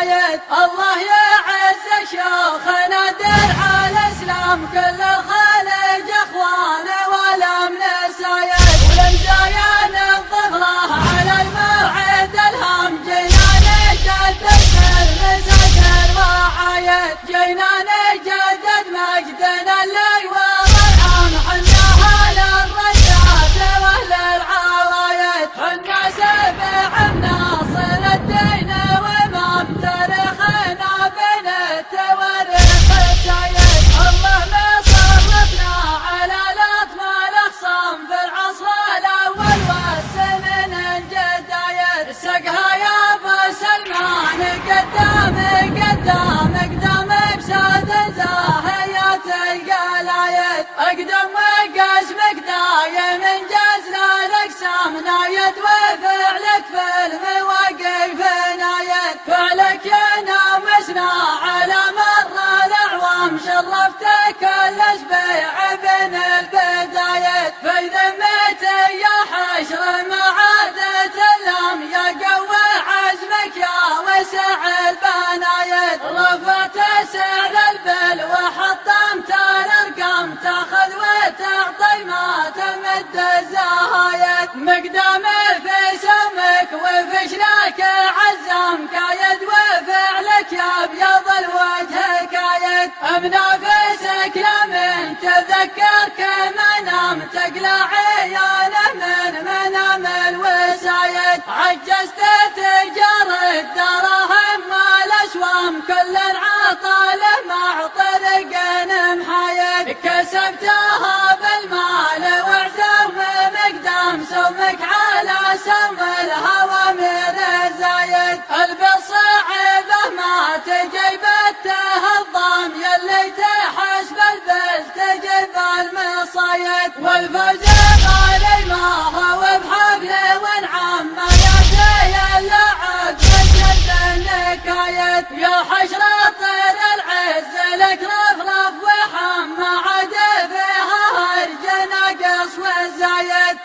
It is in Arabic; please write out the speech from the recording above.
نايد. الله يعز شيوخنا درع الاسلام كل الخليج اخوانه ولا من سايد. ولمزايان الظفره على الموعد الهام جينا نجدد المسجد وعايد. جينا نجدد مجدنا اللي والارحام حنا اهل الرجات واهل العوايد. حنا سبع مناصر الدين وامام تاريخنا بين التواريخ السايد. الله ما صرفنا على لطم الاخصام في العصر الاول والسنن الجدايد. سقها يا ابو سلمان قدام بساد زاهيات القلايد. اقدم وقسمك دايم انجزنا الاقسام نايد. وفعلك في المواقف نايد. فعلك ينامسنا على مر الاعوام شرفتك الاشبيع بين البدايد. فاذا مت يا حشر معادة اللام يا قوي عزمك يا وسع البنايد. رفعت سعر البل وحطمت الارقام تاخذ وتعطي ما تمد الزهايد. مقدام في سمك وفشلك عزام كايد. وفعلك يا ابيض الوجه كايد. منافسك لمن تذكرك منام تقلع عيانه من منام الوسايد. عجزت تجار الدراهم والاسوام كل عطاله مع طرق محايد. كسبتها بالمال وعزم مقدام سمك على سم الهوامر الزايد. البصعبه ما تجيب التهضام يلي تحسب البل تجيب المصايد. والفوز غالي ما هو بحفل وانعام ما ياتي الا عقب جلب النكايد. يا حشر طير العز لك رفرف وحام ما عاد فيها هرج ناقص والزايد.